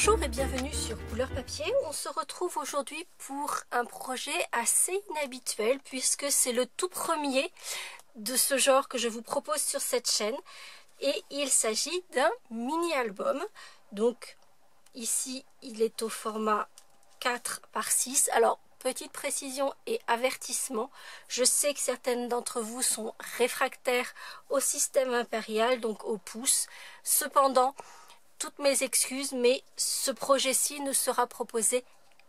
Bonjour et bienvenue sur Couleur Papier. On se retrouve aujourd'hui pour un projet assez inhabituel puisque c'est le tout premier de ce genre que je vous propose sur cette chaîne et il s'agit d'un mini-album. Donc ici il est au format 4 par 6. Alors petite précision et avertissement, je sais que certaines d'entre vous sont réfractaires au système impérial, donc au pouce. Cependant, toutes mes excuses, mais ce projet-ci ne sera proposé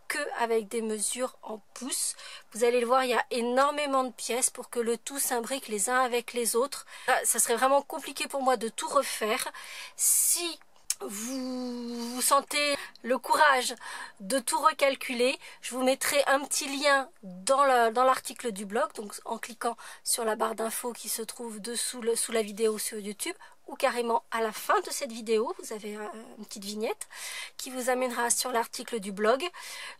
que avec des mesures en pouces. Vous allez le voir, il y a énormément de pièces pour que le tout s'imbrique les uns avec les autres. Ça serait vraiment compliqué pour moi de tout refaire. Si vous sentez le courage de tout recalculer, je vous mettrai un petit lien dans l'article du blog, donc en cliquant sur la barre d'infos qui se trouve dessous sous la vidéo sur YouTube, ou carrément à la fin de cette vidéo, vous avez une petite vignette qui vous amènera sur l'article du blog.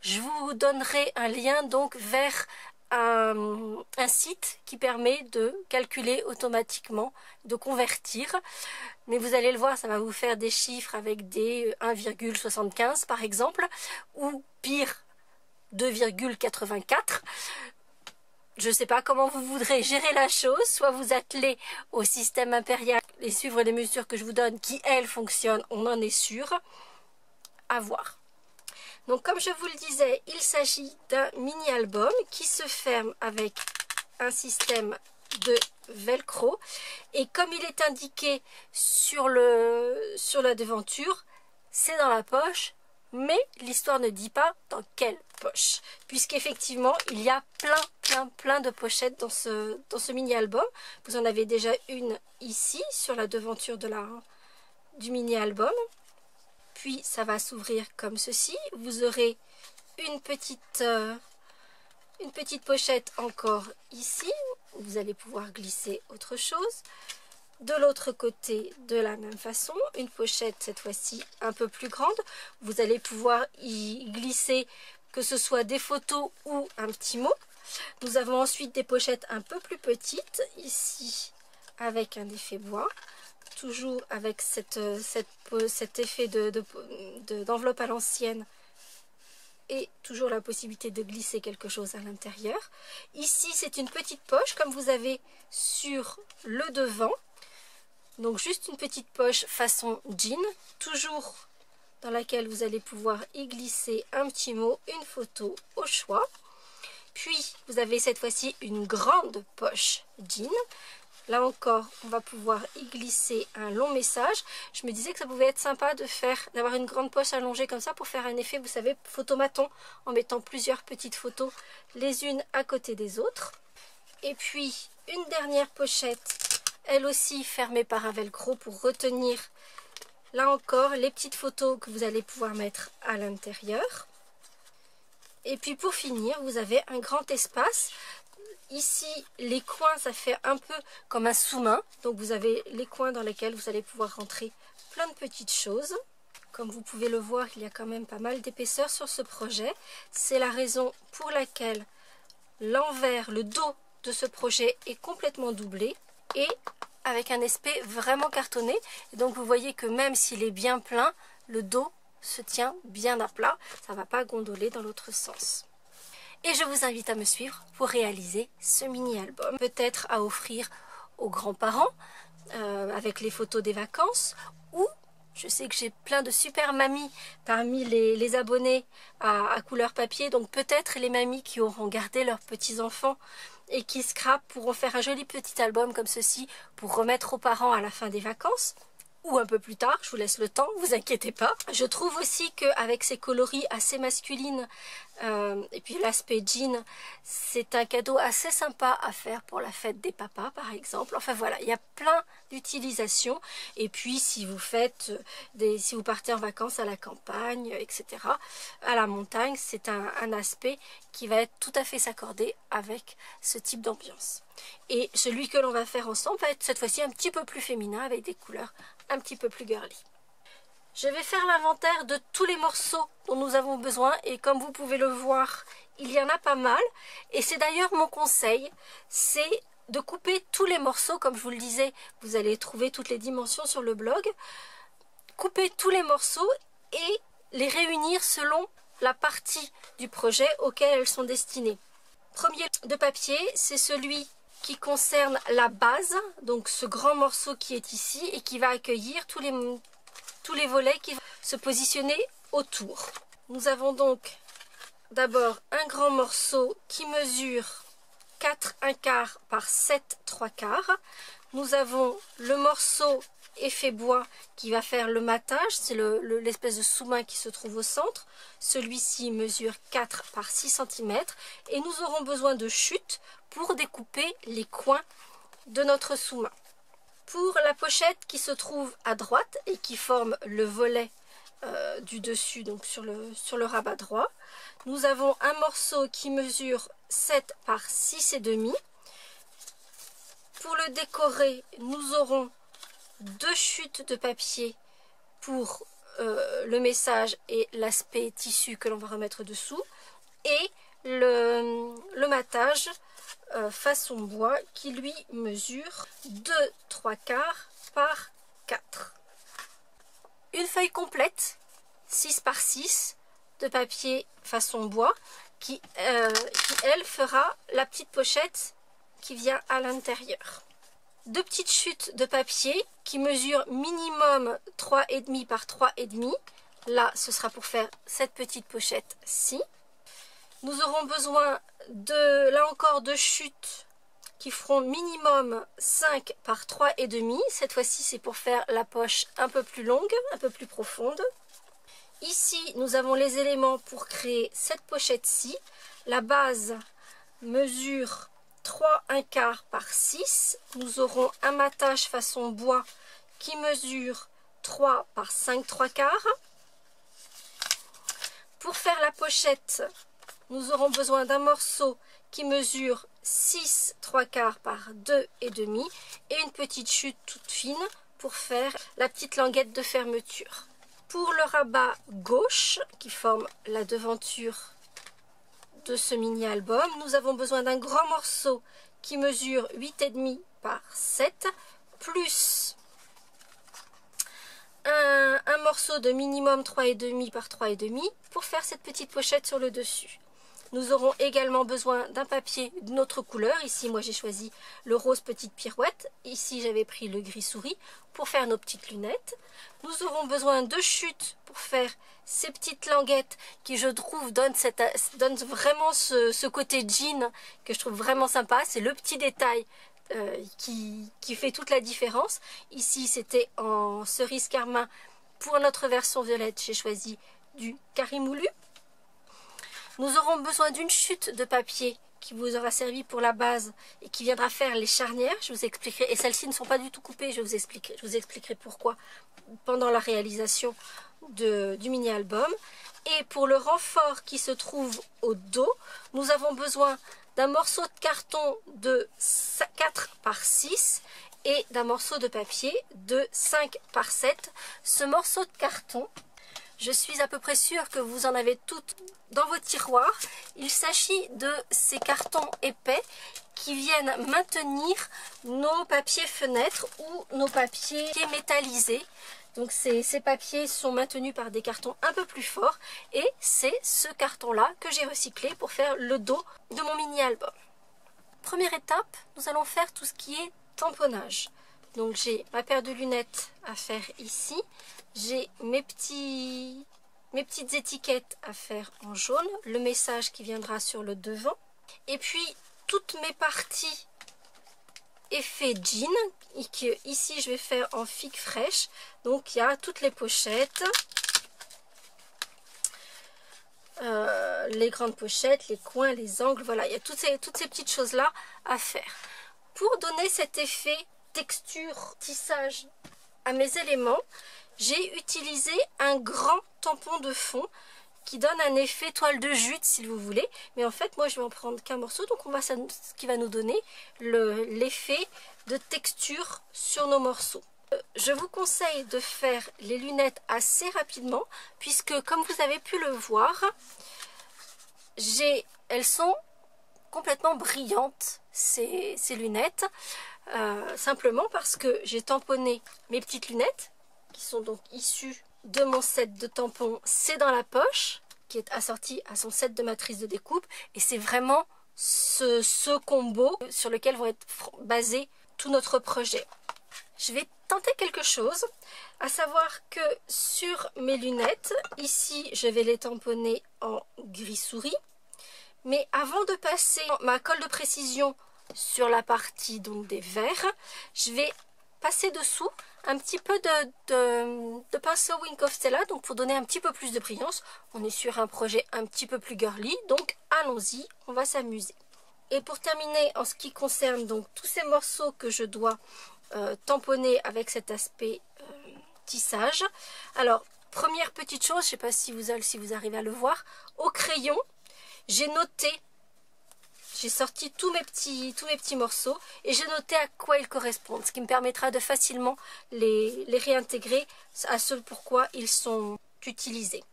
Je vous donnerai un lien donc vers un site qui permet de calculer automatiquement, de convertir. Mais vous allez le voir, ça va vous faire des chiffres avec des 1,75 par exemple, ou pire 2,84. Je ne sais pas comment vous voudrez gérer la chose, soit vous attelez au système impérial et suivre les mesures que je vous donne qui, elles, fonctionnent, on en est sûr. À voir. Donc comme je vous le disais, il s'agit d'un mini-album qui se ferme avec un système de velcro. Et comme il est indiqué sur la devanture, c'est dans la poche. Mais l'histoire ne dit pas dans quelle poche, puisqu'effectivement il y a plein de pochettes dans ce mini-album. Vous en avez déjà une ici sur la devanture du mini-album. Puis ça va s'ouvrir comme ceci. Vous aurez une petite pochette encore ici, où vous allez pouvoir glisser autre chose. De l'autre côté, de la même façon, une pochette cette fois-ci un peu plus grande. Vous allez pouvoir y glisser que ce soit des photos ou un petit mot. Nous avons ensuite des pochettes un peu plus petites, ici avec un effet bois, toujours avec cet effet d'enveloppe à l'ancienne et toujours la possibilité de glisser quelque chose à l'intérieur. Ici, c'est une petite poche comme vous avez sur le devant. Donc juste une petite poche façon jean, toujours dans laquelle vous allez pouvoir y glisser un petit mot, une photo au choix. Puis vous avez cette fois-ci une grande poche jean. Là encore, on va pouvoir y glisser un long message. Je me disais que ça pouvait être sympa d'avoir une grande poche allongée comme ça pour faire un effet, vous savez, photomaton, en mettant plusieurs petites photos les unes à côté des autres. Et puis une dernière pochette, elle aussi fermée par un velcro pour retenir, là encore, les petites photos que vous allez pouvoir mettre à l'intérieur. Et puis pour finir, vous avez un grand espace. Ici, les coins, ça fait un peu comme un sous-main. Donc vous avez les coins dans lesquels vous allez pouvoir rentrer plein de petites choses. Comme vous pouvez le voir, il y a quand même pas mal d'épaisseur sur ce projet. C'est la raison pour laquelle l'envers, le dos de ce projet est complètement doublé. Et avec un aspect vraiment cartonné. Et donc vous voyez que même s'il est bien plein, le dos se tient bien à plat. Ça ne va pas gondoler dans l'autre sens. Et je vous invite à me suivre pour réaliser ce mini-album. Peut-être à offrir aux grands-parents avec les photos des vacances. Ou, je sais que j'ai plein de super mamies parmi les abonnés à Couleur Papier. Donc peut-être les mamies qui auront gardé leurs petits-enfants et qui scrapent pourront faire un joli petit album comme ceci pour remettre aux parents à la fin des vacances ou un peu plus tard, je vous laisse le temps, vous inquiétez pas. Je trouve aussi qu'avec ces coloris assez masculines et puis l'aspect jean, c'est un cadeau assez sympa à faire pour la fête des papas par exemple. Enfin voilà, il y a plein d'utilisations. Et puis si vous si vous partez en vacances à la campagne, etc., à la montagne, c'est un aspect qui va être tout à fait s'accorder avec ce type d'ambiance. Et celui que l'on va faire ensemble va être cette fois-ci un petit peu plus féminin avec des couleurs un petit peu plus girly. Je vais faire l'inventaire de tous les morceaux dont nous avons besoin et comme vous pouvez le voir, il y en a pas mal. Et c'est d'ailleurs mon conseil, c'est de couper tous les morceaux. Comme je vous le disais, vous allez trouver toutes les dimensions sur le blog. Coupez tous les morceaux et les réunir selon la partie du projet auquel elles sont destinées. Premier de papier, c'est celui qui concerne la base, donc ce grand morceau qui est ici et qui va accueillir tous les volets qui vont se positionner autour. Nous avons donc d'abord un grand morceau qui mesure 4 1/4 par 7 3/4. Nous avons le morceau effet bois qui va faire le matage, c'est l'espèce de sous-main qui se trouve au centre. Celui-ci mesure 4 par 6 cm et nous aurons besoin de chutes pour découper les coins de notre sous-main. Pour la pochette qui se trouve à droite et qui forme le volet du dessus, donc sur le rabat droit, nous avons un morceau qui mesure 7 par 6,5. Pour le décorer, nous aurons 2 chutes de papier pour le message et l'aspect tissu que l'on va remettre dessous, et le matage façon bois qui lui mesure 2 3/4 par 4. Une feuille complète 6 par 6 de papier façon bois qui elle fera la petite pochette qui vient à l'intérieur. 2 petites chutes de papier qui mesurent minimum 3,5 par 3,5. Là, ce sera pour faire cette petite pochette-ci. Nous aurons besoin là encore, de chutes qui feront minimum 5 par 3,5. Cette fois-ci, c'est pour faire la poche un peu plus longue, un peu plus profonde. Ici, nous avons les éléments pour créer cette pochette-ci. La base mesure 3 1/4 par 6. Nous aurons un matage façon bois qui mesure 3 par 5 3/4. Pour faire la pochette, nous aurons besoin d'un morceau qui mesure 6 3/4 par 2,5 et une petite chute toute fine pour faire la petite languette de fermeture. Pour le rabat gauche qui forme la devanture de ce mini-album, nous avons besoin d'un grand morceau qui mesure 8,5 par 7, plus un morceau de minimum 3,5 par 3,5 pour faire cette petite pochette sur le dessus. Nous aurons également besoin d'un papier d'une autre couleur. Ici, moi, j'ai choisi le rose petite pirouette. Ici, j'avais pris le gris souris pour faire nos petites lunettes. Nous aurons besoin de chutes pour faire ces petites languettes qui, je trouve, donnent vraiment ce côté jean que je trouve vraiment sympa. C'est le petit détail qui fait toute la différence. Ici, c'était en cerise carmin. Pour notre version violette, j'ai choisi du carimoulu. Nous aurons besoin d'une chute de papier qui vous aura servi pour la base et qui viendra faire les charnières. Je vous expliquerai, et celles-ci ne sont pas du tout coupées, je vous expliquerai pourquoi pendant la réalisation du mini-album. Et pour le renfort qui se trouve au dos, nous avons besoin d'un morceau de carton de 4 par 6 et d'un morceau de papier de 5 par 7. Ce morceau de carton, je suis à peu près sûre que vous en avez toutes dans vos tiroirs. Il s'agit de ces cartons épais qui viennent maintenir nos papiers fenêtres ou nos papiers métallisés. Donc ces papiers sont maintenus par des cartons un peu plus forts et c'est ce carton-là que j'ai recyclé pour faire le dos de mon mini-album. Première étape, nous allons faire tout ce qui est tamponnage. Donc j'ai ma paire de lunettes à faire ici. J'ai mes petites étiquettes à faire en jaune, le message qui viendra sur le devant, et puis toutes mes parties effet jean, et que ici je vais faire en figue fraîche. Donc il y a toutes les pochettes, les grandes pochettes, les coins, les angles, voilà, il y a toutes ces petites choses là à faire. Pour donner cet effet texture tissage à mes éléments, j'ai utilisé un grand tampon de fond qui donne un effet toile de jute si vous voulez. Mais en fait, moi je vais en prendre qu'un morceau, donc ce qui va nous donner l'effet de texture sur nos morceaux. Je vous conseille de faire les lunettes assez rapidement, puisque comme vous avez pu le voir, elles sont complètement brillantes, ces lunettes, simplement parce que j'ai tamponné mes petites lunettes, qui sont donc issues de mon set de tampons, c'est dans la poche, qui est assortie à son set de matrice de découpe. Et c'est vraiment ce combo sur lequel va être basé tout notre projet. Je vais tenter quelque chose, à savoir que sur mes lunettes, ici, je vais les tamponner en gris souris. Mais avant de passer ma colle de précision sur la partie donc des verres, je vais passer dessous un petit peu de pinceau Wink of Stella, donc pour donner un petit peu plus de brillance. On est sur un projet un petit peu plus girly, donc allons-y, on va s'amuser. Et pour terminer, en ce qui concerne donc tous ces morceaux que je dois tamponner avec cet aspect tissage. Alors, première petite chose, je ne sais pas si vous arrivez à le voir, au crayon, j'ai noté, j'ai sorti tous mes petits morceaux et j'ai noté à quoi ils correspondent, ce qui me permettra de facilement les réintégrer à ce pourquoi ils sont utilisés.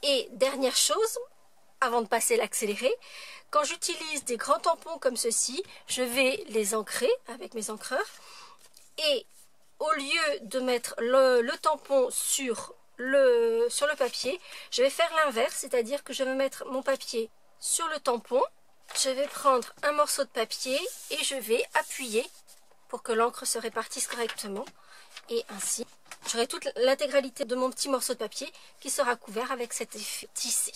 Et dernière chose, avant de passer l'accéléré, quand j'utilise des grands tampons comme ceci, je vais les ancrer avec mes encreurs. Et au lieu de mettre le tampon sur le papier, je vais faire l'inverse, c'est-à-dire que je vais mettre mon papier sur le tampon. Je vais prendre un morceau de papier et je vais appuyer pour que l'encre se répartisse correctement. Et ainsi, j'aurai toute l'intégralité de mon petit morceau de papier qui sera couvert avec cet effet tissé.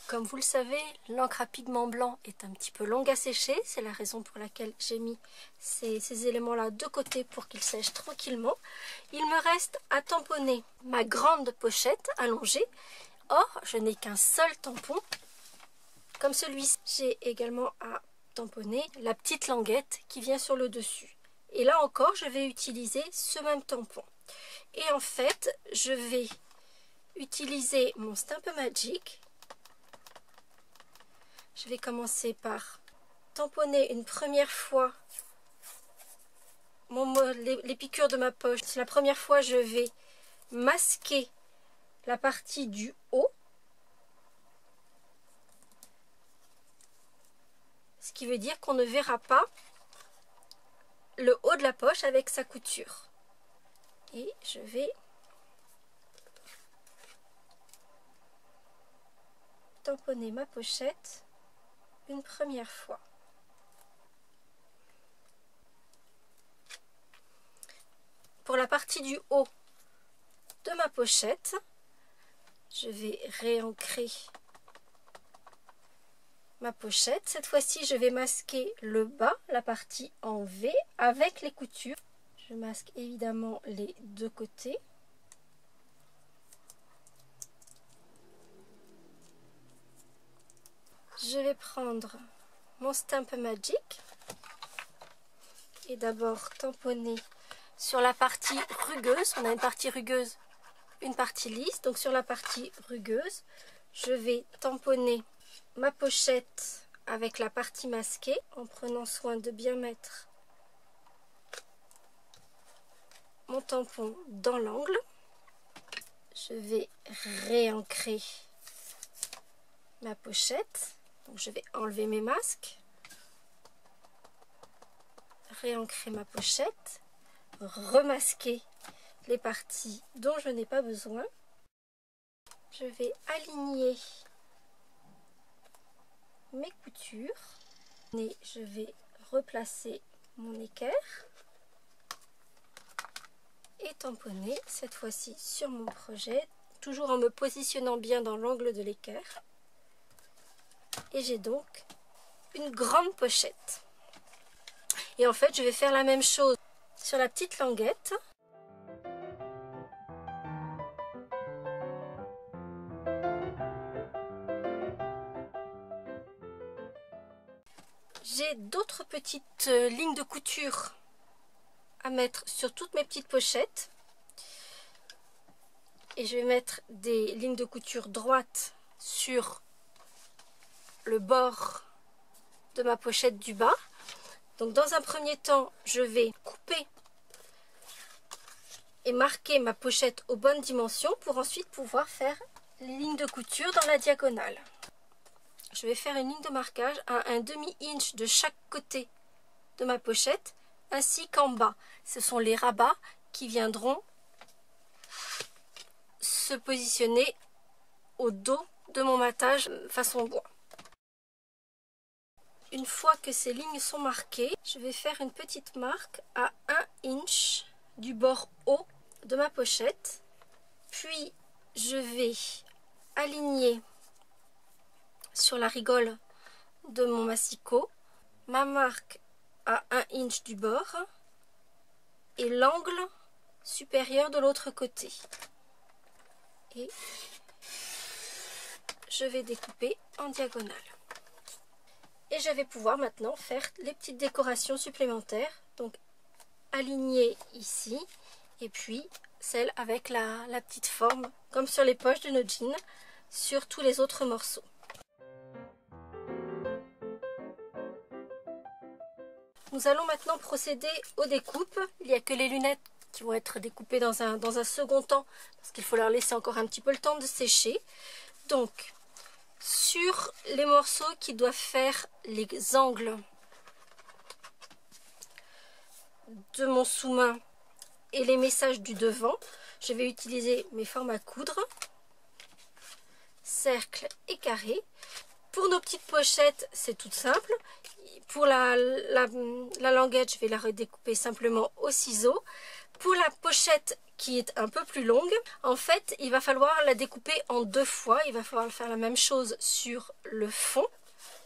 Comme vous le savez, l'encre à pigment blanc est un petit peu longue à sécher. C'est la raison pour laquelle j'ai mis ces éléments-là de côté pour qu'ils sèchent tranquillement. Il me reste à tamponner ma grande pochette allongée. Or, je n'ai qu'un seul tampon. Comme celui-ci, j'ai également à tamponner la petite languette qui vient sur le dessus. Et là encore, je vais utiliser ce même tampon. Et en fait, je vais utiliser mon Stamp Magic. Je vais commencer par tamponner une première fois les piqûres de ma poche. La première fois, je vais masquer la partie du haut. Ce qui veut dire qu'on ne verra pas le haut de la poche avec sa couture. Et je vais tamponner ma pochette une première fois. Pour la partie du haut de ma pochette, je vais réancrer ma pochette. Cette fois-ci, je vais masquer le bas, la partie en V, avec les coutures. Je masque évidemment les deux côtés. Je vais prendre mon Stamp Magic et d'abord tamponner sur la partie rugueuse. On a une partie rugueuse, une partie lisse. Donc sur la partie rugueuse, je vais tamponner ma pochette avec la partie masquée en prenant soin de bien mettre mon tampon dans l'angle. Je vais réancrer ma pochette. Donc je vais enlever mes masques, réancrer ma pochette, remasquer les parties dont je n'ai pas besoin. Je vais aligner mes coutures et je vais replacer mon équerre et tamponner cette fois-ci sur mon projet, toujours en me positionnant bien dans l'angle de l'équerre. Et j'ai donc une grande pochette. Et en fait, je vais faire la même chose sur la petite languette. J'ai d'autres petites lignes de couture à mettre sur toutes mes petites pochettes. Et je vais mettre des lignes de couture droites sur le bord de ma pochette du bas. Donc dans un premier temps, je vais couper et marquer ma pochette aux bonnes dimensions pour ensuite pouvoir faire les lignes de couture dans la diagonale. Je vais faire une ligne de marquage à un demi-inch de chaque côté de ma pochette ainsi qu'en bas. Ce sont les rabats qui viendront se positionner au dos de mon matage façon bois. Une fois que ces lignes sont marquées, je vais faire une petite marque à 1 inch du bord haut de ma pochette. Puis je vais aligner sur la rigole de mon massicot ma marque à 1 inch du bord et l'angle supérieur de l'autre côté. Et je vais découper en diagonale. Et je vais pouvoir maintenant faire les petites décorations supplémentaires. Donc aligner ici et puis celle avec la petite forme comme sur les poches de nos jeans sur tous les autres morceaux. Nous allons maintenant procéder aux découpes. Il n'y a que les lunettes qui vont être découpées dans un second temps parce qu'il faut leur laisser encore un petit peu le temps de sécher. Donc sur les morceaux qui doivent faire les angles de mon sous-main et les messages du devant, je vais utiliser mes formes à coudre, cercle et carré. Pour nos petites pochettes, c'est tout simple. Pour la languette, je vais la redécouper simplement au ciseau. Pour la pochette qui est un peu plus longue, en fait, il va falloir la découper en 2 fois. Il va falloir faire la même chose sur le fond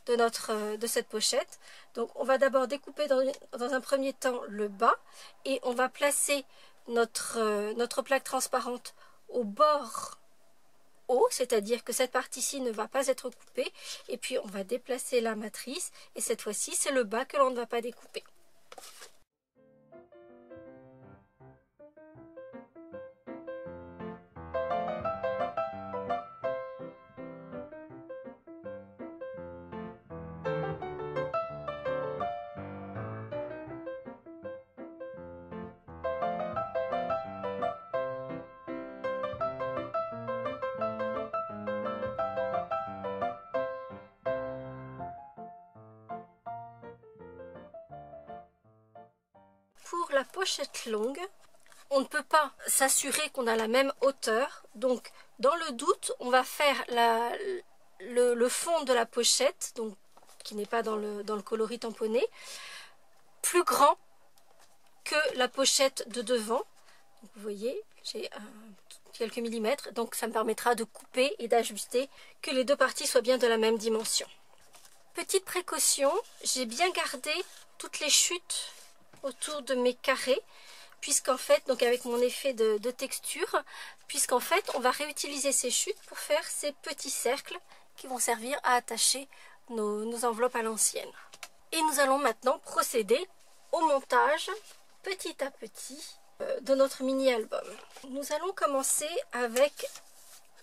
de cette pochette. Donc, on va d'abord découper dans un premier temps le bas et on va placer notre plaque transparente au bord haut, c'est-à-dire que cette partie-ci ne va pas être coupée. Et puis, on va déplacer la matrice et cette fois-ci, c'est le bas que l'on ne va pas découper. Pour la pochette longue, on ne peut pas s'assurer qu'on a la même hauteur. Donc, dans le doute, on va faire le fond de la pochette, donc, qui n'est pas dans le coloris tamponné, plus grand que la pochette de devant. Donc, vous voyez, j'ai quelques millimètres. Donc, ça me permettra de couper et d'ajuster, que les deux parties soient bien de la même dimension. Petite précaution, j'ai bien gardé toutes les chutes autour de mes carrés, puisqu'en fait, donc avec mon effet de texture, puisqu'en fait, on va réutiliser ces chutes pour faire ces petits cercles qui vont servir à attacher nos enveloppes à l'ancienne. Et nous allons maintenant procéder au montage petit à petit de notre mini-album. Nous allons commencer avec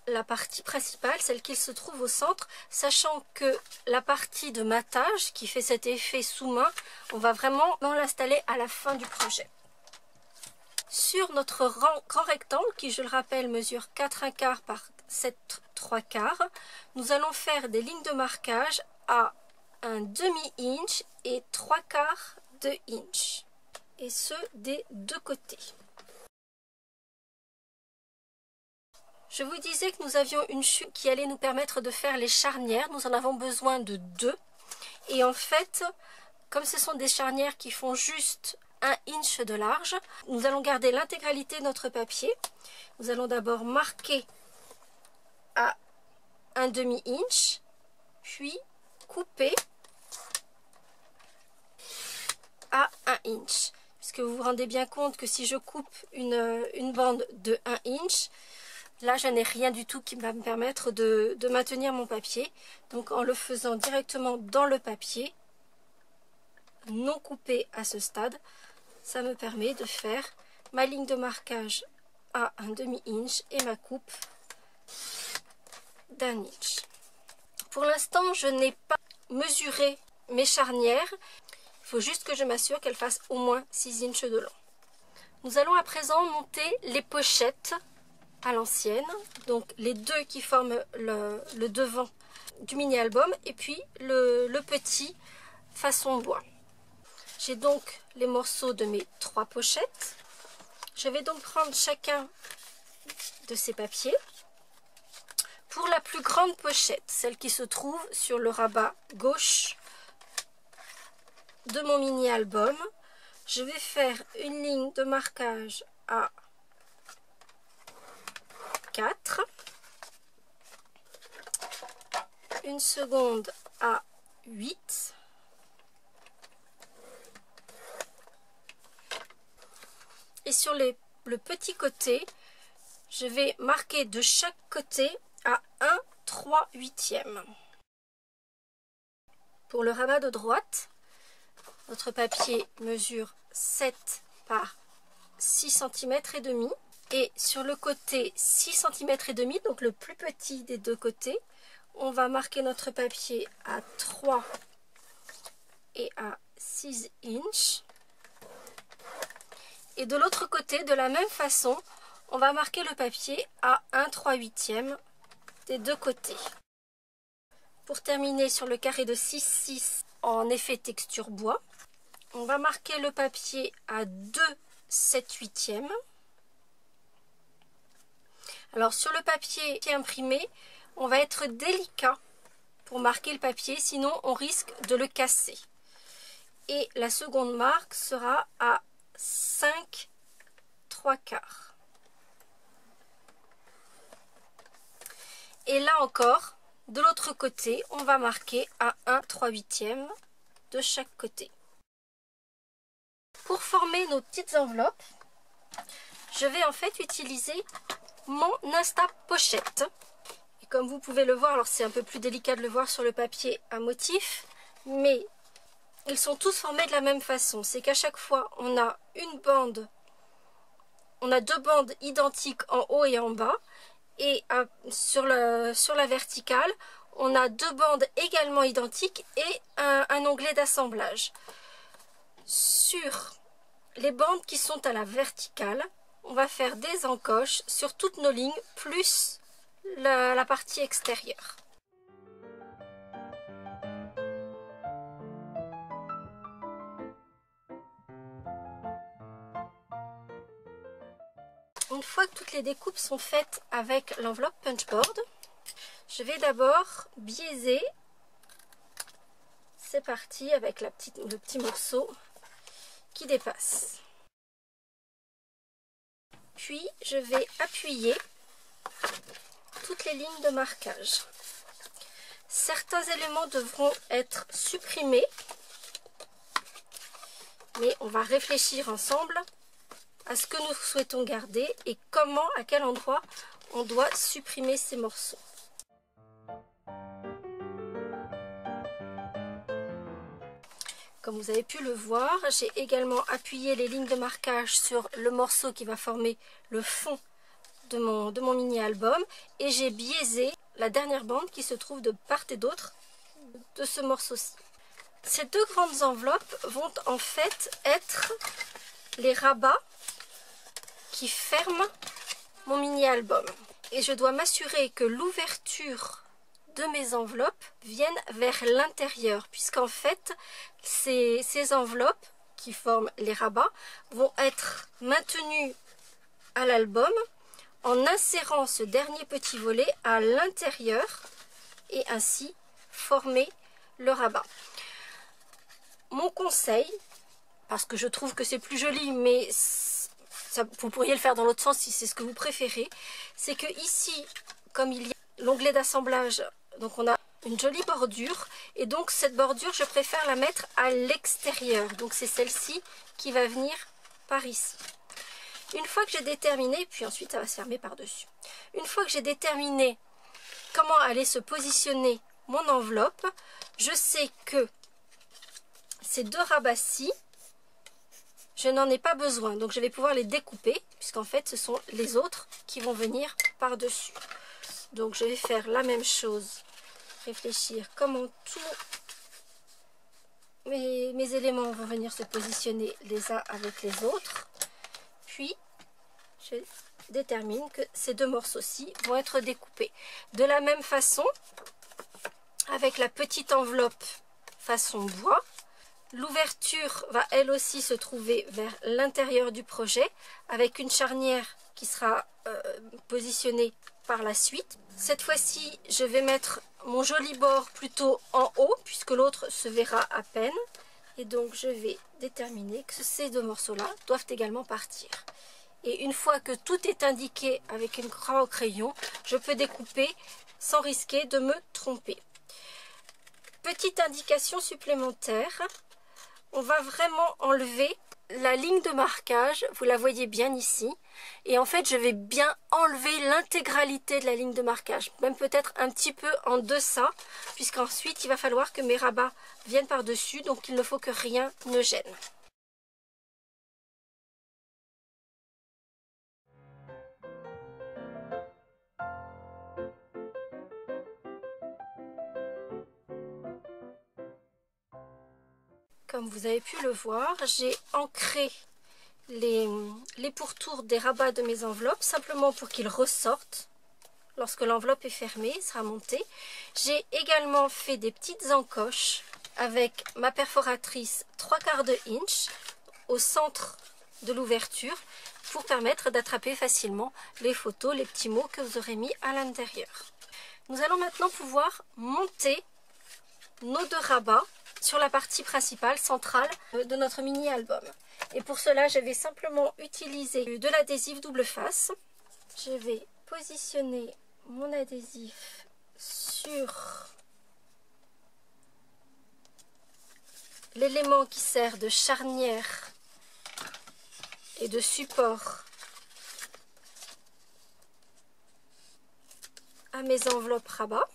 la partie principale, celle qui se trouve au centre, sachant que la partie de matage qui fait cet effet sous-main, on va vraiment l'installer à la fin du projet. Sur notre grand rectangle, qui je le rappelle mesure 4 1/4 par 7 3/4, nous allons faire des lignes de marquage à un demi-inch et 3/4 de inch, et ce des deux côtés. Je vous disais que nous avions une chute qui allait nous permettre de faire les charnières. Nous en avons besoin de 2. Et en fait, comme ce sont des charnières qui font juste 1 inch de large, nous allons garder l'intégralité de notre papier. Nous allons d'abord marquer à un demi-inch, puis couper à 1 inch. Puisque vous vous rendez bien compte que si je coupe une bande de 1 inch, là, je n'ai rien du tout qui va me permettre de maintenir mon papier. Donc, en le faisant directement dans le papier, non coupée à ce stade, ça me permet de faire ma ligne de marquage à un demi-inch et ma coupe d'1 inch. Pour l'instant, je n'ai pas mesuré mes charnières. Il faut juste que je m'assure qu'elles fassent au moins 6 inches de long. Nous allons à présent monter les pochettes à l'ancienne. Donc les deux qui forment le devant du mini-album et puis le petit façon bois. J'ai donc les morceaux de mes 3 pochettes. Je vais donc prendre chacun de ces papiers. Pour la plus grande pochette, celle qui se trouve sur le rabat gauche de mon mini-album, je vais faire une ligne de marquage à 4, une seconde à 8, et sur le petit côté, je vais marquer de chaque côté à 1 3/8. Pour le rabat de droite, notre papier mesure 7 par 6 cm et demi. Et sur le côté 6 cm et demi, donc le plus petit des deux côtés, on va marquer notre papier à 3 et à 6 inches. Et de l'autre côté, de la même façon, on va marquer le papier à 1 3/8 des deux côtés. Pour terminer sur le carré de 6,6 en effet texture bois, on va marquer le papier à 2 7/8. Alors sur le papier qui est imprimé, on va être délicat pour marquer le papier, sinon on risque de le casser. Et la seconde marque sera à 5 3/4. Et là encore, de l'autre côté, on va marquer à 1 3/8 de chaque côté. Pour former nos petites enveloppes, je vais en fait utiliser mon Insta Pochette. Et comme vous pouvez le voir, alors c'est un peu plus délicat de le voir sur le papier à motif, mais ils sont tous formés de la même façon. C'est qu'à chaque fois, on a une bande, on a 2 bandes identiques en haut et en bas. Et sur la verticale, on a 2 bandes également identiques et un onglet d'assemblage. Sur les bandes qui sont à la verticale, on va faire des encoches sur toutes nos lignes, plus la partie extérieure. Une fois que toutes les découpes sont faites avec l'enveloppe punchboard, je vais d'abord biaiser. C'est parti avec le petit morceau qui dépasse. Puis je vais appuyer toutes les lignes de marquage. Certains éléments devront être supprimés, mais on va réfléchir ensemble à ce que nous souhaitons garder et comment, à quel endroit on doit supprimer ces morceaux. Comme vous avez pu le voir, j'ai également appuyé les lignes de marquage sur le morceau qui va former le fond de mon mini-album et j'ai biaisé la dernière bande qui se trouve de part et d'autre de ce morceau-ci. Ces 2 grandes enveloppes vont en fait être les rabats qui ferment mon mini-album. Et je dois m'assurer que l'ouverture de mes enveloppes vienne vers l'intérieur, puisqu'en fait, ces enveloppes qui forment les rabats vont être maintenues à l'album en insérant ce dernier petit volet à l'intérieur et ainsi former le rabat. Mon conseil, parce que je trouve que c'est plus joli, mais vous pourriez le faire dans l'autre sens si c'est ce que vous préférez, c'est que ici, comme il y a l'onglet d'assemblage, donc on a une jolie bordure, et donc cette bordure, je préfère la mettre à l'extérieur. Donc c'est celle-ci qui va venir par ici. Une fois que j'ai déterminé, puis ensuite ça va se fermer par-dessus. Une fois que j'ai déterminé comment allait se positionner mon enveloppe, je sais que ces deux rabats-ci, je n'en ai pas besoin. Donc je vais pouvoir les découper, puisqu'en fait ce sont les autres qui vont venir par-dessus. Donc je vais faire la même chose, réfléchir comment tous mes éléments vont venir se positionner les uns avec les autres. Puis je détermine que ces deux morceaux-ci vont être découpés. De la même façon, avec la petite enveloppe façon bois, l'ouverture va elle aussi se trouver vers l'intérieur du projet avec une charnière qui sera positionnée par la suite. Cette fois-ci, je vais mettre mon joli bord plutôt en haut puisque l'autre se verra à peine. Et donc je vais déterminer que ces deux morceaux-là doivent également partir. Et une fois que tout est indiqué avec une craie au crayon, je peux découper sans risquer de me tromper. Petite indication supplémentaire, on va vraiment enlever la ligne de marquage, vous la voyez bien ici. Et en fait, je vais bien enlever l'intégralité de la ligne de marquage, même peut-être un petit peu en deçà, puisqu'ensuite il va falloir que mes rabats viennent par-dessus, donc il ne faut que rien ne gêne. Comme vous avez pu le voir, j'ai ancré les pourtours des rabats de mes enveloppes, simplement pour qu'ils ressortent. Lorsque l'enveloppe est fermée, sera montée. J'ai également fait des petites encoches avec ma perforatrice 3/4 de inch au centre de l'ouverture pour permettre d'attraper facilement les photos, les petits mots que vous aurez mis à l'intérieur. Nous allons maintenant pouvoir monter nos deux rabats sur la partie principale, centrale de notre mini-album. Et pour cela, je vais simplement utiliser de l'adhésif double face. Je vais positionner mon adhésif sur l'élément qui sert de charnière et de support à mes enveloppes rabats.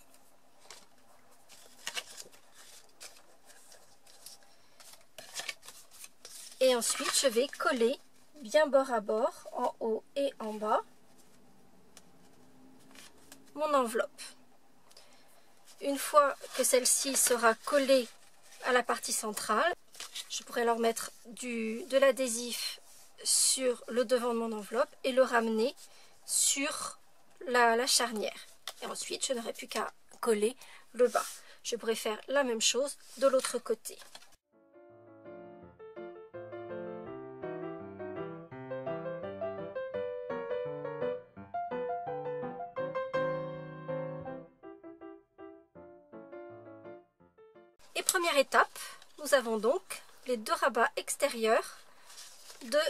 Et ensuite, je vais coller bien bord à bord, en haut et en bas, mon enveloppe. Une fois que celle-ci sera collée à la partie centrale, je pourrai alors mettre de l'adhésif sur le devant de mon enveloppe et le ramener sur la charnière. Et ensuite, je n'aurai plus qu'à coller le bas. Je pourrais faire la même chose de l'autre côté. Et première étape, nous avons donc les deux rabats extérieurs de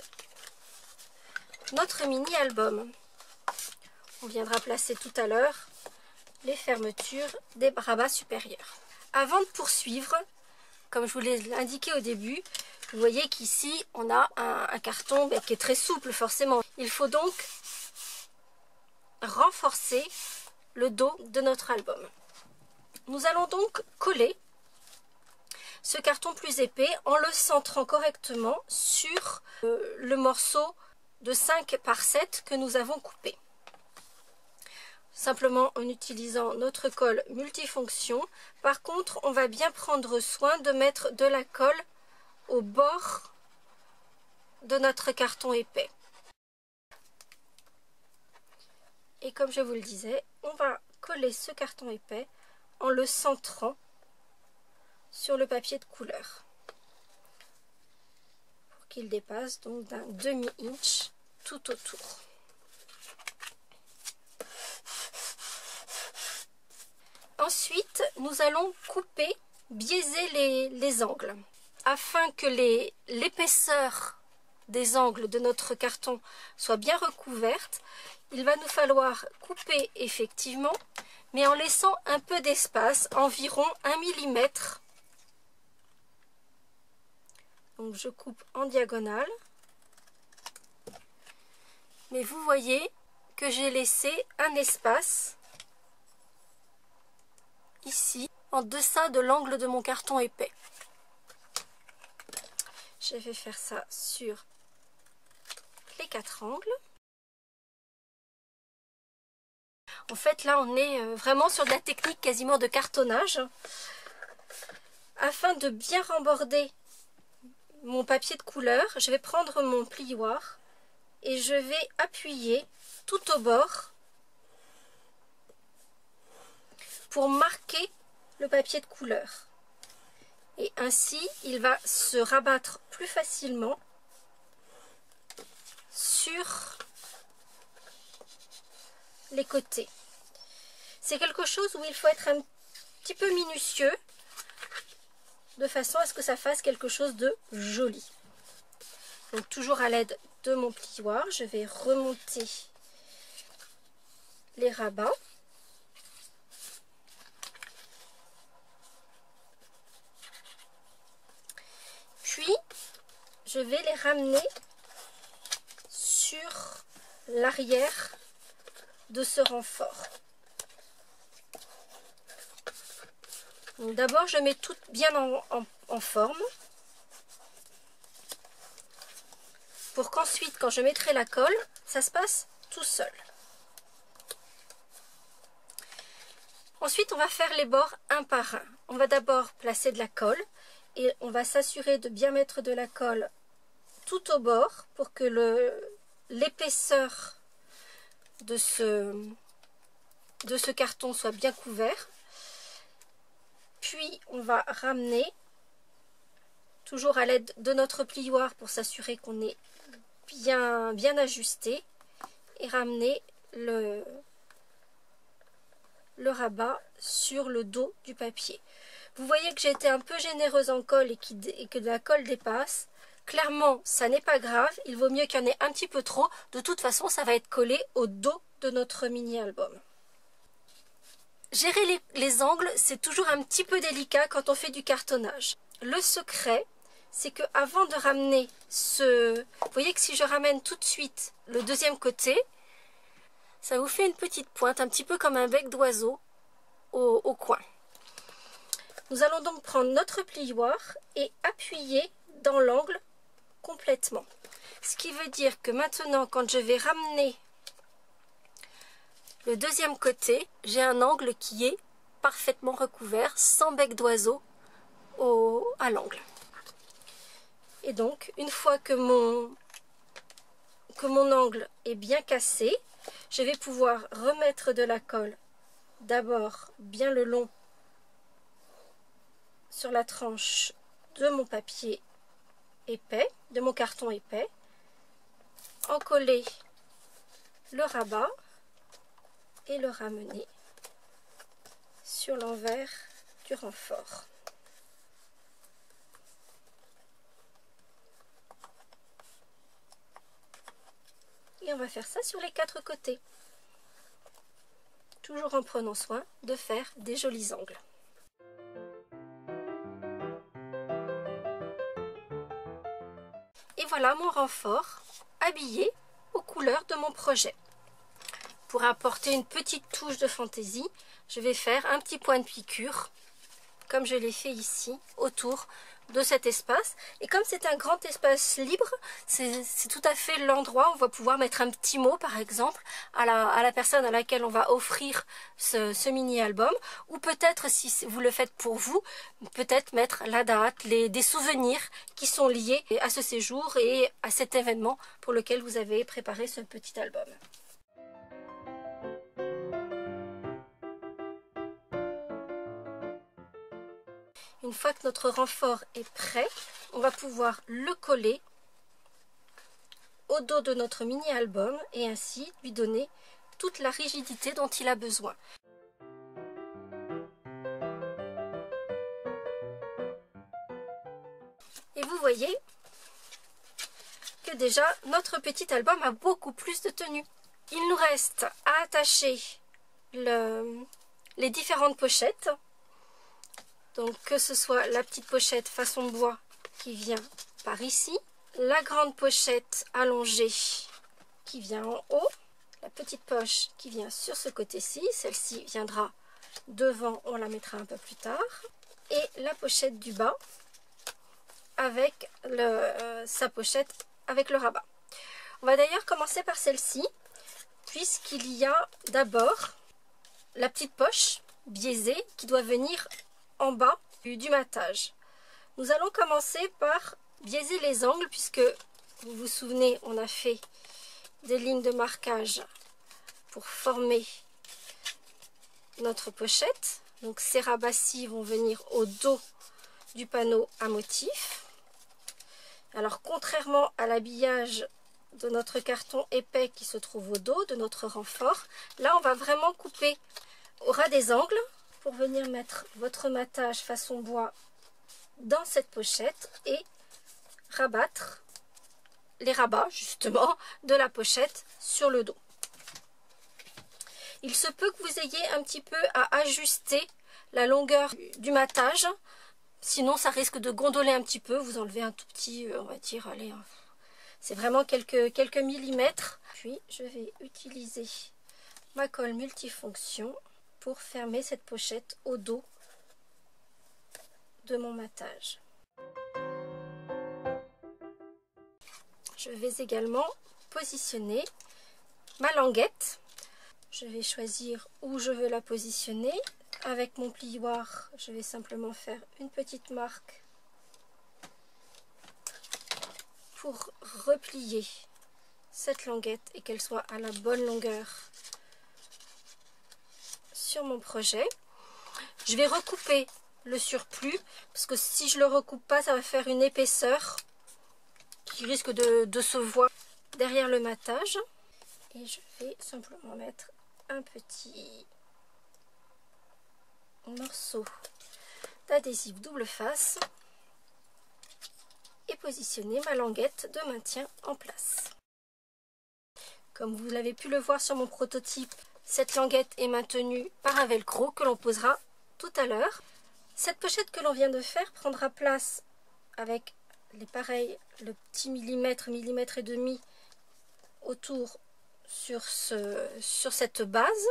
notre mini-album. On viendra placer tout à l'heure les fermetures des rabats supérieurs. Avant de poursuivre, comme je vous l'ai indiqué au début, vous voyez qu'ici on a un carton qui est très souple forcément. Il faut donc renforcer le dos de notre album. Nous allons donc coller ce carton plus épais en le centrant correctement sur le morceau de 5 par 7 que nous avons coupé. Simplement en utilisant notre colle multifonction. Par contre, on va bien prendre soin de mettre de la colle au bord de notre carton épais. Et comme je vous le disais, on va coller ce carton épais en le centrant sur le papier de couleur pour qu'il dépasse donc d'un demi-inch tout autour. Ensuite, nous allons couper, biaiser les angles afin que l'épaisseur des angles de notre carton soit bien recouverte. Il va nous falloir couper effectivement, mais en laissant un peu d'espace, environ 1 mm. Donc je coupe en diagonale. Mais vous voyez que j'ai laissé un espace ici, en deçà de l'angle de mon carton épais. Je vais faire ça sur les 4 angles. En fait, là, on est vraiment sur de la technique quasiment de cartonnage. Afin de bien remborder mon papier de couleur, je vais prendre mon plioir et je vais appuyer tout au bord pour marquer le papier de couleur. Et ainsi, il va se rabattre plus facilement sur les côtés. C'est quelque chose où il faut être un petit peu minutieux de façon à ce que ça fasse quelque chose de joli. Donc toujours à l'aide de mon plioir, je vais remonter les rabats. Puis je vais les ramener sur l'arrière de ce renfort. D'abord, je mets tout bien en forme pour qu'ensuite, quand je mettrai la colle, ça se passe tout seul. Ensuite, on va faire les bords un par un. On va d'abord placer de la colle et on va s'assurer de bien mettre de la colle tout au bord pour que l'épaisseur de ce carton soit bien couvert. Puis on va ramener, toujours à l'aide de notre plioir pour s'assurer qu'on est bien ajusté, et ramener le rabat sur le dos du papier. Vous voyez que j'ai été un peu généreuse en colle et que la colle dépasse. Clairement, ça n'est pas grave, il vaut mieux qu'il y en ait un petit peu trop. De toute façon, ça va être collé au dos de notre mini-album. Gérer les angles, c'est toujours un petit peu délicat quand on fait du cartonnage. Le secret, c'est que avant de ramener vous voyez que si je ramène tout de suite le deuxième côté, ça vous fait une petite pointe, un petit peu comme un bec d'oiseau au coin. Nous allons donc prendre notre plioir et appuyer dans l'angle complètement. Ce qui veut dire que maintenant, quand je vais ramener le deuxième côté, j'ai un angle qui est parfaitement recouvert, sans bec d'oiseau à l'angle. Et donc, une fois que mon angle est bien cassé, je vais pouvoir remettre de la colle, d'abord bien le long sur la tranche de mon papier épais, de mon carton épais, encoller le rabat et le ramener sur l'envers du renfort. Et on va faire ça sur les 4 côtés. Toujours en prenant soin de faire des jolis angles. Et voilà mon renfort habillé aux couleurs de mon projet. Pour apporter une petite touche de fantaisie, je vais faire un petit point de piqûre, comme je l'ai fait ici, autour de cet espace. Et comme c'est un grand espace libre, c'est tout à fait l'endroit où on va pouvoir mettre un petit mot, par exemple, à la personne à laquelle on va offrir ce mini-album. Ou peut-être, si vous le faites pour vous, peut-être mettre la date, des souvenirs qui sont liés à ce séjour et à cet événement pour lequel vous avez préparé ce petit album. Une fois que notre renfort est prêt, on va pouvoir le coller au dos de notre mini-album et ainsi lui donner toute la rigidité dont il a besoin. Et vous voyez que déjà notre petit album a beaucoup plus de tenue. Il nous reste à attacher les différentes pochettes. Donc que ce soit la petite pochette façon bois qui vient par ici, la grande pochette allongée qui vient en haut, la petite poche qui vient sur ce côté-ci, celle-ci viendra devant, on la mettra un peu plus tard, et la pochette du bas avec sa pochette avec le rabat. On va d'ailleurs commencer par celle-ci, puisqu'il y a d'abord la petite poche biaisée qui doit venir en bas du matage. Nous allons commencer par biaiser les angles, puisque vous vous souvenez, on a fait des lignes de marquage pour former notre pochette. Donc ces rabats-ci vont venir au dos du panneau à motif. Alors contrairement à l'habillage de notre carton épais qui se trouve au dos de notre renfort, là on va vraiment couper au ras des angles pour venir mettre votre matage façon bois dans cette pochette et rabattre les rabats justement de la pochette sur le dos. Il se peut que vous ayez un petit peu à ajuster la longueur du matage, sinon ça risque de gondoler un petit peu. Vous enlevez un tout petit, on va dire, allez, c'est vraiment quelques millimètres. Puis je vais utiliser ma colle multifonction pour fermer cette pochette au dos de mon matage. Je vais également positionner ma languette. Je vais choisir où je veux la positionner. Avec mon plioir, je vais simplement faire une petite marque pour replier cette languette et qu'elle soit à la bonne longueur sur mon projet. Je vais recouper le surplus, parce que si je le recoupe pas, ça va faire une épaisseur qui risque de se voir derrière le matage. Et je vais simplement mettre un petit morceau d'adhésif double face et positionner ma languette de maintien en place. Comme vous l'avez pu le voir sur mon prototype, cette languette est maintenue par un velcro que l'on posera tout à l'heure. Cette pochette que l'on vient de faire prendra place avec les pareils, le petit millimètre et demi autour sur cette base,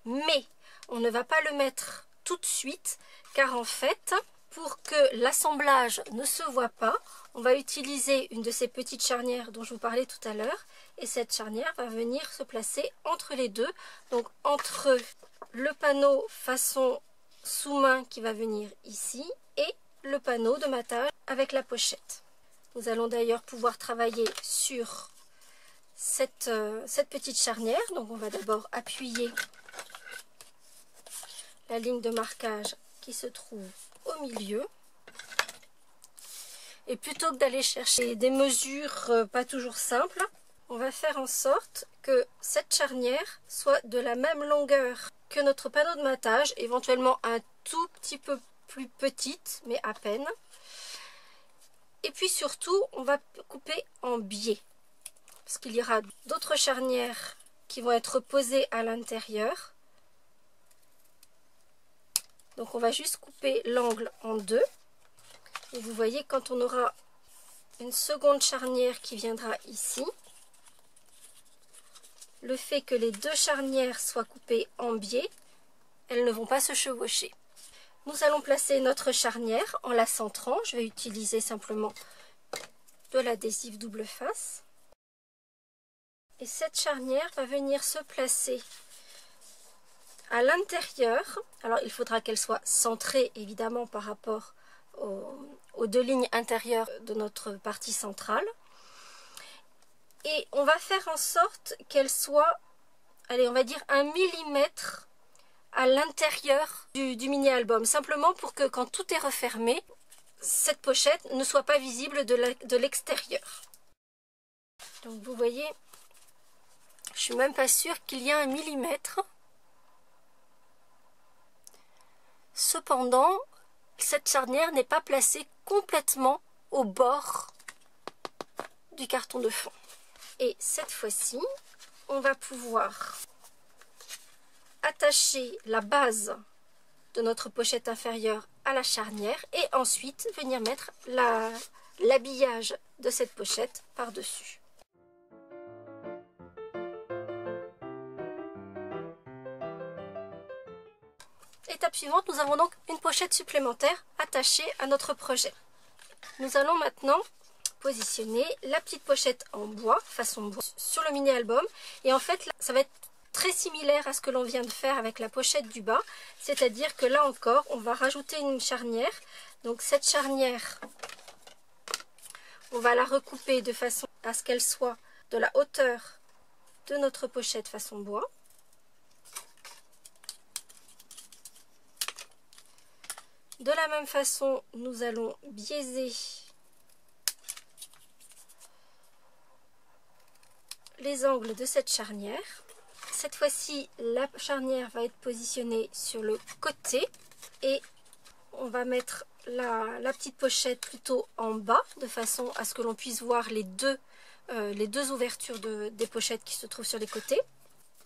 mais on ne va pas le mettre tout de suite, car en fait, pour que l'assemblage ne se voit pas, on va utiliser une de ces petites charnières dont je vous parlais tout à l'heure, et cette charnière va venir se placer entre les deux, donc entre le panneau façon sous-main qui va venir ici et le panneau de matage avec la pochette. Nous allons d'ailleurs pouvoir travailler sur cette petite charnière. Donc on va d'abord appuyer la ligne de marquage qui se trouve au milieu. Et plutôt que d'aller chercher des mesures pas toujours simples, on va faire en sorte que cette charnière soit de la même longueur que notre panneau de matage, éventuellement un tout petit peu plus petite, mais à peine. Et puis surtout, on va couper en biais, parce qu'il y aura d'autres charnières qui vont être posées à l'intérieur. Donc on va juste couper l'angle en deux. Et vous voyez, quand on aura une seconde charnière qui viendra ici, le fait que les deux charnières soient coupées en biais, elles ne vont pas se chevaucher. Nous allons placer notre charnière en la centrant. Je vais utiliser simplement de l'adhésif double face. Et cette charnière va venir se placer à l'intérieur. Alors il faudra qu'elle soit centrée évidemment par rapport aux deux lignes intérieures de notre partie centrale. Et on va faire en sorte qu'elle soit, allez, on va dire 1 millimètre à l'intérieur du mini-album. Simplement pour que quand tout est refermé, cette pochette ne soit pas visible de l'extérieur. Donc vous voyez, je suis même pas sûre qu'il y a 1 millimètre. Cependant, cette charnière n'est pas placée complètement au bord du carton de fond. Et cette fois-ci, on va pouvoir attacher la base de notre pochette inférieure à la charnière et ensuite venir mettre l'habillage de cette pochette par-dessus. Étape suivante, nous avons donc une pochette supplémentaire attachée à notre projet. Nous allons maintenant positionner la petite pochette en bois, façon bois, sur le mini-album. Et en fait, là, ça va être très similaire à ce que l'on vient de faire avec la pochette du bas. C'est-à-dire que là encore, on va rajouter une charnière. Donc cette charnière, on va la recouper de façon à ce qu'elle soit de la hauteur de notre pochette façon bois. De la même façon, nous allons biaiser les angles de cette charnière. Cette fois-ci, la charnière va être positionnée sur le côté et on va mettre la petite pochette plutôt en bas de façon à ce que l'on puisse voir les deux ouvertures des pochettes qui se trouvent sur les côtés.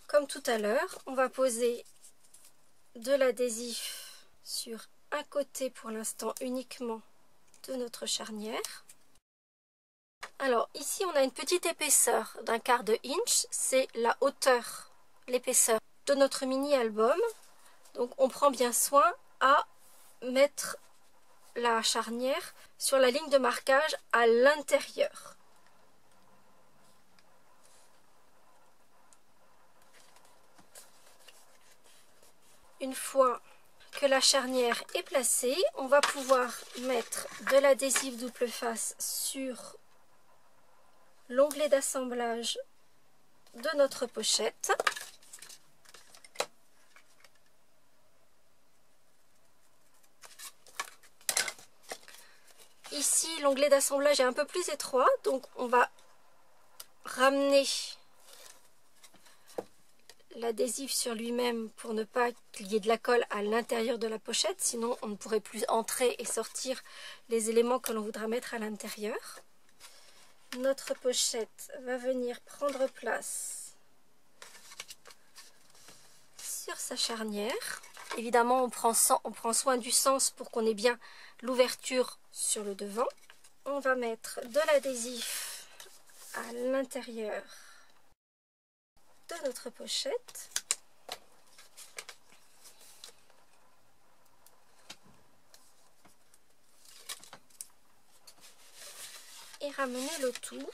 Comme tout à l'heure, on va poser de l'adhésif sur un côté pour l'instant uniquement de notre charnière. Alors ici on a une petite épaisseur d'un quart de inch, c'est la hauteur, l'épaisseur de notre mini album. Donc on prend bien soin à mettre la charnière sur la ligne de marquage à l'intérieur. Une fois que la charnière est placée, on va pouvoir mettre de l'adhésif double face sur l'onglet d'assemblage de notre pochette. Ici, l'onglet d'assemblage est un peu plus étroit, donc on va ramener l'adhésif sur lui-même pour ne pas qu'il y ait de la colle à l'intérieur de la pochette, sinon on ne pourrait plus entrer et sortir les éléments que l'on voudra mettre à l'intérieur. Notre pochette va venir prendre place sur sa charnière. Évidemment, on prend soin du sens pour qu'on ait bien l'ouverture sur le devant. On va mettre de l'adhésif à l'intérieur de notre pochette. Et ramener le tout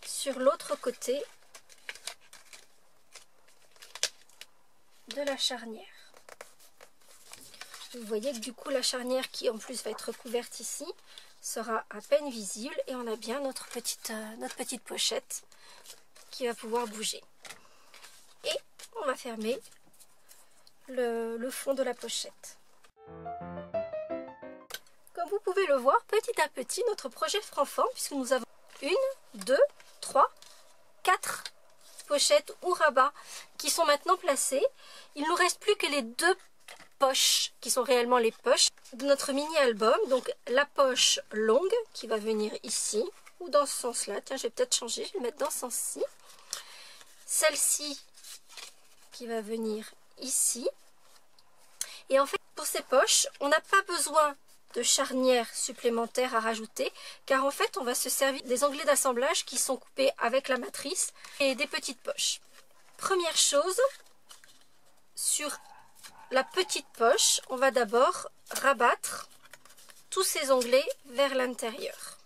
sur l'autre côté de la charnière. Vous voyez que du coup la charnière qui en plus va être recouverte ici sera à peine visible et on a bien notre petite pochette qui va pouvoir bouger. Et on va fermer le fond de la pochette. Comme vous pouvez le voir, petit à petit, notre projet prend forme puisque nous avons 1, 2, 3, 4 pochettes ou rabats qui sont maintenant placées. Il ne nous reste plus que les deux poches qui sont réellement les poches de notre mini album. Donc la poche longue qui va venir ici ou dans ce sens là. Tiens, je vais peut-être changer, je vais le mettre dans ce sens-ci. Celle-ci qui va venir ici. Et en fait, pour ces poches, on n'a pas besoin de charnière supplémentaire à rajouter, car en fait, on va se servir des onglets d'assemblage qui sont coupés avec la matrice et des petites poches. Première chose, sur la petite poche, on va d'abord rabattre tous ces onglets vers l'intérieur.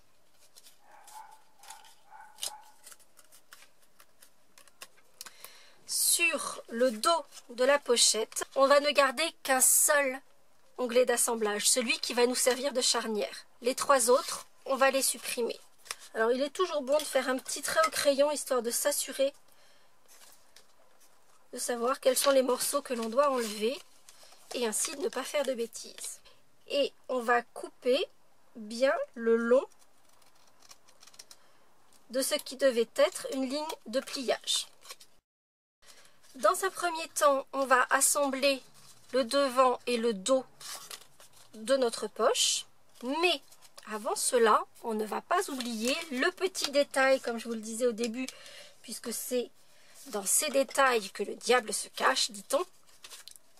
Sur le dos de la pochette, on va ne garder qu'un seul onglet d'assemblage, celui qui va nous servir de charnière. Les trois autres, on va les supprimer. Alors il est toujours bon de faire un petit trait au crayon histoire de s'assurer de savoir quels sont les morceaux que l'on doit enlever et ainsi de ne pas faire de bêtises. Et on va couper bien le long de ce qui devait être une ligne de pliage. Dans un premier temps, on va assembler le devant et le dos de notre poche. Mais avant cela, on ne va pas oublier le petit détail, comme je vous le disais au début, puisque c'est dans ces détails que le diable se cache, dit-on.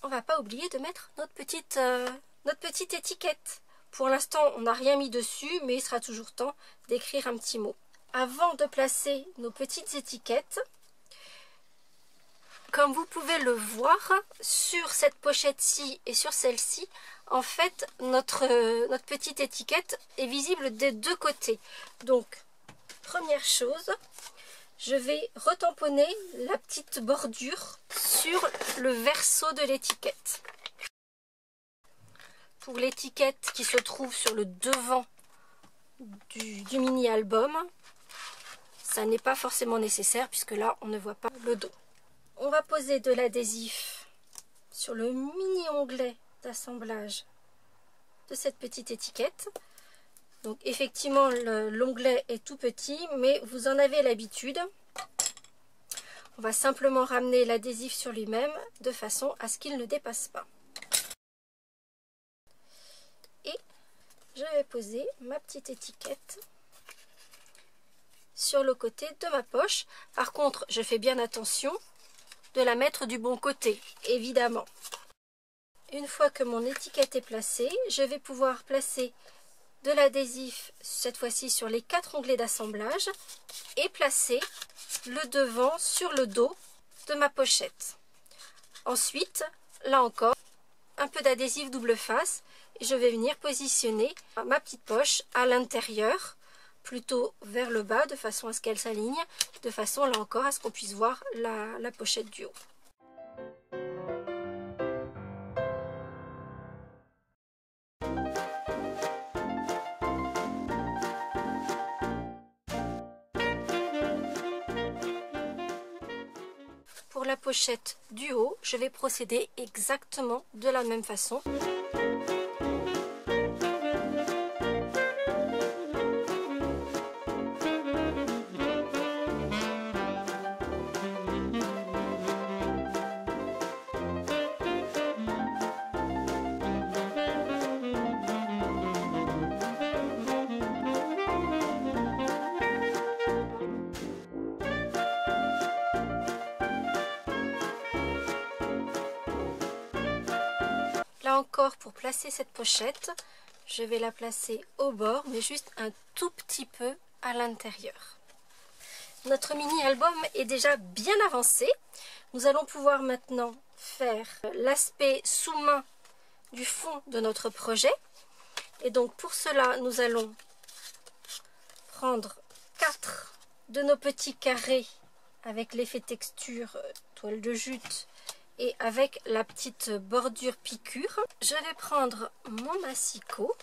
On ne va pas oublier de mettre notre petite étiquette. Pour l'instant, on n'a rien mis dessus, mais il sera toujours temps d'écrire un petit mot. Avant de placer nos petites étiquettes, comme vous pouvez le voir, sur cette pochette-ci et sur celle-ci, en fait, notre petite étiquette est visible des deux côtés. Donc, première chose, je vais retamponner la petite bordure sur le verso de l'étiquette. Pour l'étiquette qui se trouve sur le devant du mini-album, ça n'est pas forcément nécessaire puisque là, on ne voit pas le dos. On va poser de l'adhésif sur le mini-onglet d'assemblage de cette petite étiquette. Donc effectivement l'onglet est tout petit, mais vous en avez l'habitude. On va simplement ramener l'adhésif sur lui-même de façon à ce qu'il ne dépasse pas. Et je vais poser ma petite étiquette sur le côté de ma poche. Par contre, je fais bien attention de la mettre du bon côté, évidemment. Une fois que mon étiquette est placée, je vais pouvoir placer de l'adhésif, cette fois-ci sur les 4 onglets d'assemblage, et placer le devant sur le dos de ma pochette. Ensuite, là encore, un peu d'adhésif double face, et je vais venir positionner ma petite poche à l'intérieur, plutôt vers le bas, de façon à ce qu'elle s'aligne, de façon là encore à ce qu'on puisse voir la pochette du haut. Pour la pochette du haut, je vais procéder exactement de la même façon. Là encore, pour placer cette pochette, je vais la placer au bord, mais juste un tout petit peu à l'intérieur. Notre mini-album est déjà bien avancé. Nous allons pouvoir maintenant faire l'aspect sous-main du fond de notre projet. Et donc pour cela, nous allons prendre 4 de nos petits carrés avec l'effet texture toile de jute et avec la petite bordure piqûre. Je vais prendre mon massicot.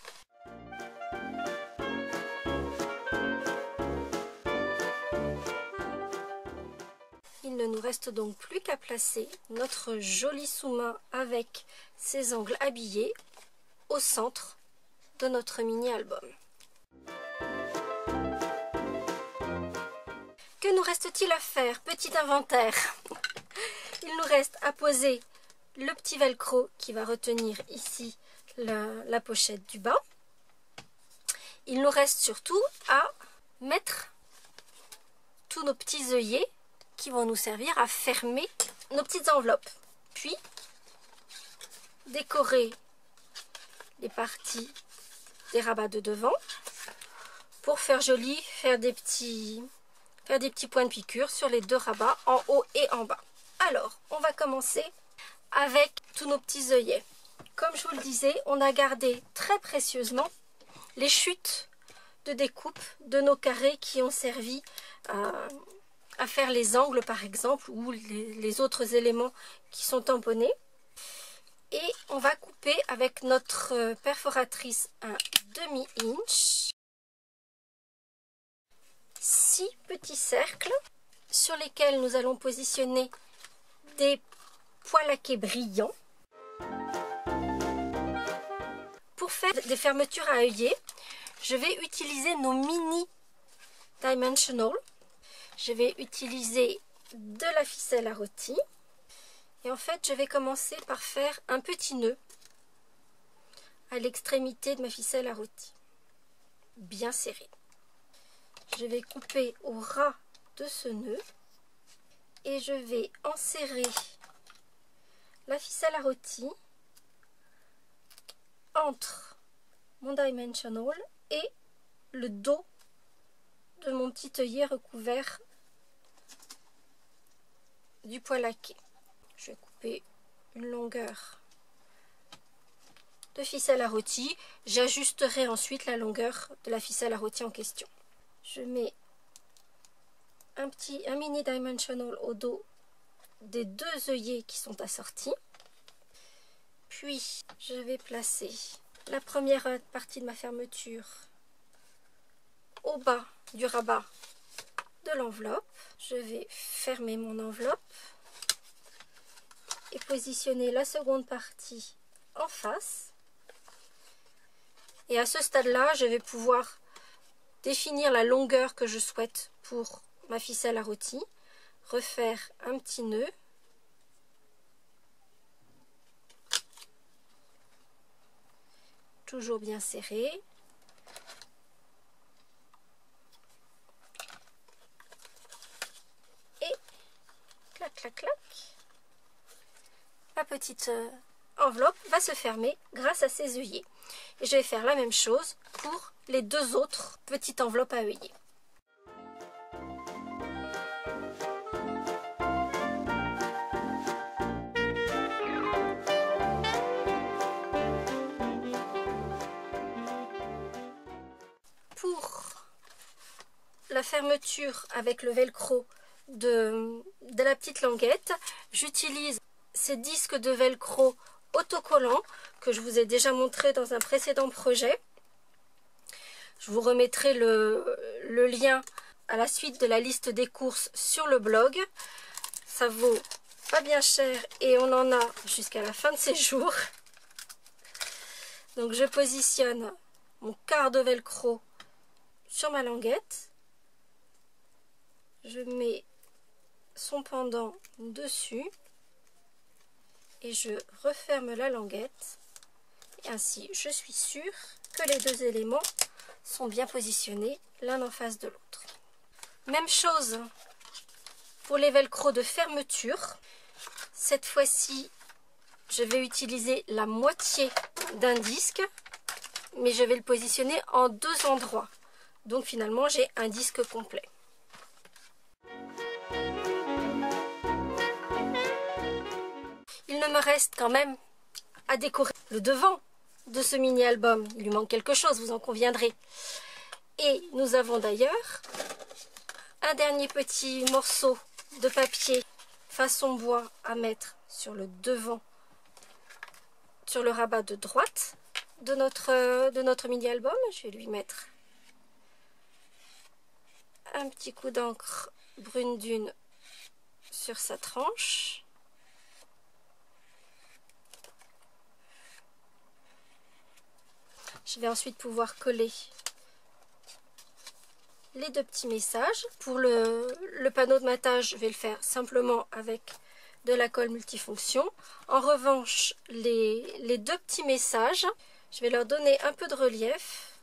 Il ne nous reste donc plus qu'à placer notre joli sous-main avec ses angles habillés au centre de notre mini-album. Que nous reste-t-il à faire? Petit inventaire. Il nous reste à poser le petit velcro qui va retenir ici la pochette du bas. Il nous reste surtout à mettre tous nos petits œillets qui vont nous servir à fermer nos petites enveloppes. Puis, décorer les parties des rabats de devant pour faire joli, faire des petits points de piqûre sur les 2 rabats en haut et en bas. Alors, on va commencer avec tous nos petits œillets. Comme je vous le disais, on a gardé très précieusement les chutes de découpe de nos carrés qui ont servi à faire les angles par exemple, ou les autres éléments qui sont tamponnés. Et on va couper avec notre perforatrice un demi-inch 6 petits cercles sur lesquels nous allons positionner des poils laqués brillants. Pour faire des fermetures à œillet, je vais utiliser nos mini dimensional. Je vais utiliser de la ficelle à rôti. Et en fait, je vais commencer par faire un petit nœud à l'extrémité de ma ficelle à rôti, bien serré. Je vais couper au ras de ce nœud et je vais enserrer la ficelle à rôti entre mon dimensional et le dos de mon petit œillet recouvert du poil laqué. Je vais couper une longueur de ficelle à rôti. J'ajusterai ensuite la longueur de la ficelle à rôti en question. Je mets un mini dimensional au dos des deux œillets qui sont assortis. Puis je vais placer la première partie de ma fermeture au bas du rabat de l'enveloppe. Je vais fermer mon enveloppe et positionner la seconde partie en face. Et à ce stade-là, je vais pouvoir définir la longueur que je souhaite pour ma ficelle à rôti, refaire un petit nœud. Toujours bien serré. Et clac, clac, clac. Ma petite enveloppe va se fermer grâce à ces œillets. Et je vais faire la même chose pour les deux autres petites enveloppes à œillets. Pour la fermeture avec le velcro de la petite languette, j'utilise ces disques de velcro autocollants que je vous ai déjà montré dans un précédent projet. Je vous remettrai le lien à la suite de la liste des courses sur le blog. Ça vaut pas bien cher et on en a jusqu'à la fin de ses jours. Donc je positionne mon quart de velcro sur ma languette. Je mets son pendant dessus et je referme la languette. Et ainsi, je suis sûre que les deux éléments sont bien positionnés l'un en face de l'autre. Même chose pour les velcro de fermeture. Cette fois-ci, je vais utiliser la moitié d'un disque, mais je vais le positionner en deux endroits. Donc finalement, j'ai un disque complet. Il ne me reste quand même à décorer le devant de ce mini-album. Il lui manque quelque chose, vous en conviendrez. Et nous avons d'ailleurs un dernier petit morceau de papier façon bois à mettre sur le devant, sur le rabat de droite de notre mini-album. Je vais lui mettre un petit coup d'encre brune dune sur sa tranche. Je vais ensuite pouvoir coller les deux petits messages. Pour le panneau de matage, je vais le faire simplement avec de la colle multifonction. En revanche, les deux petits messages, je vais leur donner un peu de relief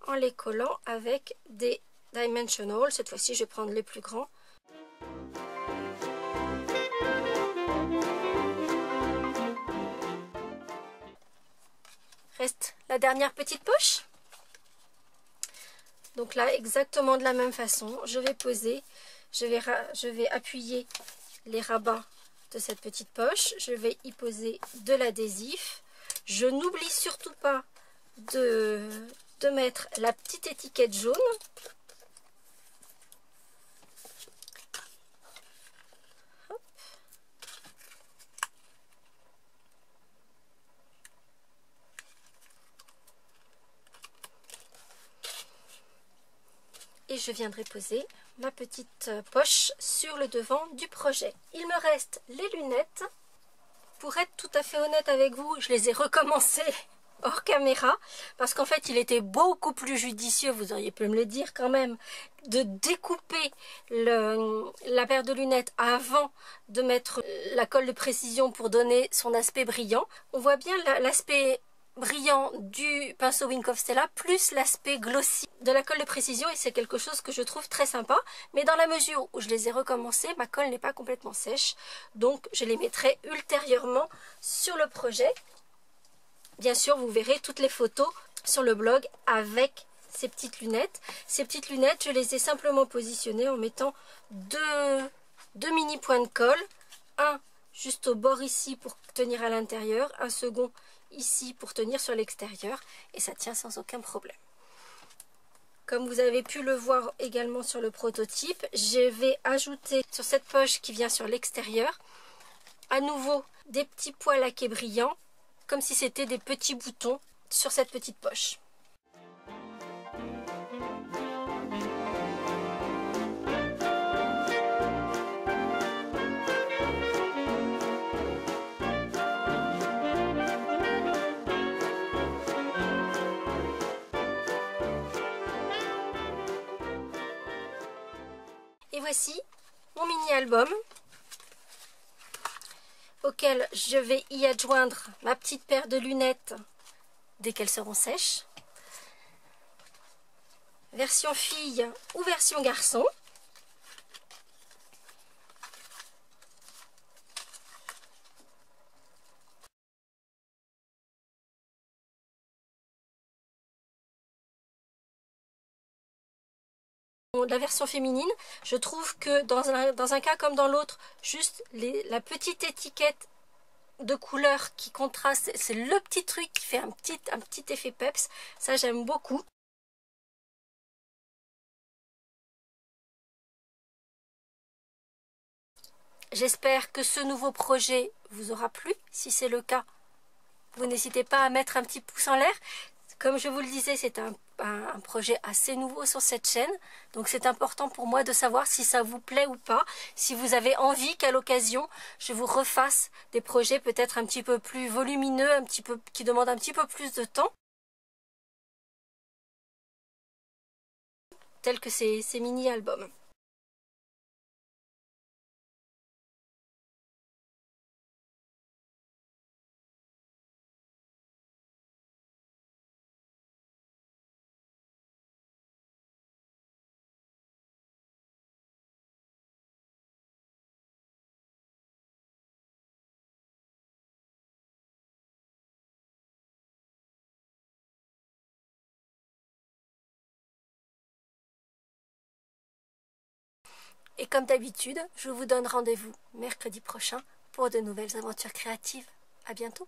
en les collant avec des dimensionals. Cette fois-ci, je vais prendre les plus grands. Reste la dernière petite poche. Donc là, exactement de la même façon, je vais poser, je vais appuyer les rabats de cette petite poche. Je vais y poser de l'adhésif. Je n'oublie surtout pas de mettre la petite étiquette jaune. Hop. Et je viendrai poser ma petite poche sur le devant du projet. Il me reste les lunettes. Pour être tout à fait honnête avec vous, je les ai recommencées hors caméra parce qu'en fait il était beaucoup plus judicieux, vous auriez pu me le dire quand même, de découper la paire de lunettes avant de mettre la colle de précision pour donner son aspect brillant. On voit bien l'aspect brillant du pinceau Wink of Stella plus l'aspect glossy de la colle de précision, et c'est quelque chose que je trouve très sympa. Mais dans la mesure où je les ai recommencées, ma colle n'est pas complètement sèche, donc je les mettrai ultérieurement sur le projet. Bien sûr, vous verrez toutes les photos sur le blog avec ces petites lunettes. Ces petites lunettes, je les ai simplement positionnées en mettant deux mini points de colle, un juste au bord ici pour tenir à l'intérieur, un second ici pour tenir sur l'extérieur et ça tient sans aucun problème. Comme vous avez pu le voir également sur le prototype, je vais ajouter sur cette poche qui vient sur l'extérieur à nouveau des petits pois laqués brillants, comme si c'était des petits boutons sur cette petite poche. Et voici mon mini-album auquel je vais y adjoindre ma petite paire de lunettes dès qu'elles seront sèches. Version fille ou version garçon. La version féminine, je trouve que dans un cas comme dans l'autre, juste la petite étiquette de couleur qui contraste, c'est le petit truc qui fait un petit effet peps, ça j'aime beaucoup. J'espère que ce nouveau projet vous aura plu. Si c'est le cas, vous n'hésitez pas à mettre un petit pouce en l'air. Comme je vous le disais, c'est un projet assez nouveau sur cette chaîne. Donc c'est important pour moi de savoir si ça vous plaît ou pas. Si vous avez envie qu'à l'occasion, je vous refasse des projets peut-être un petit peu plus volumineux, qui demandent un petit peu plus de temps. Tels que ces mini-albums. Et comme d'habitude, je vous donne rendez-vous mercredi prochain pour de nouvelles aventures créatives. À bientôt!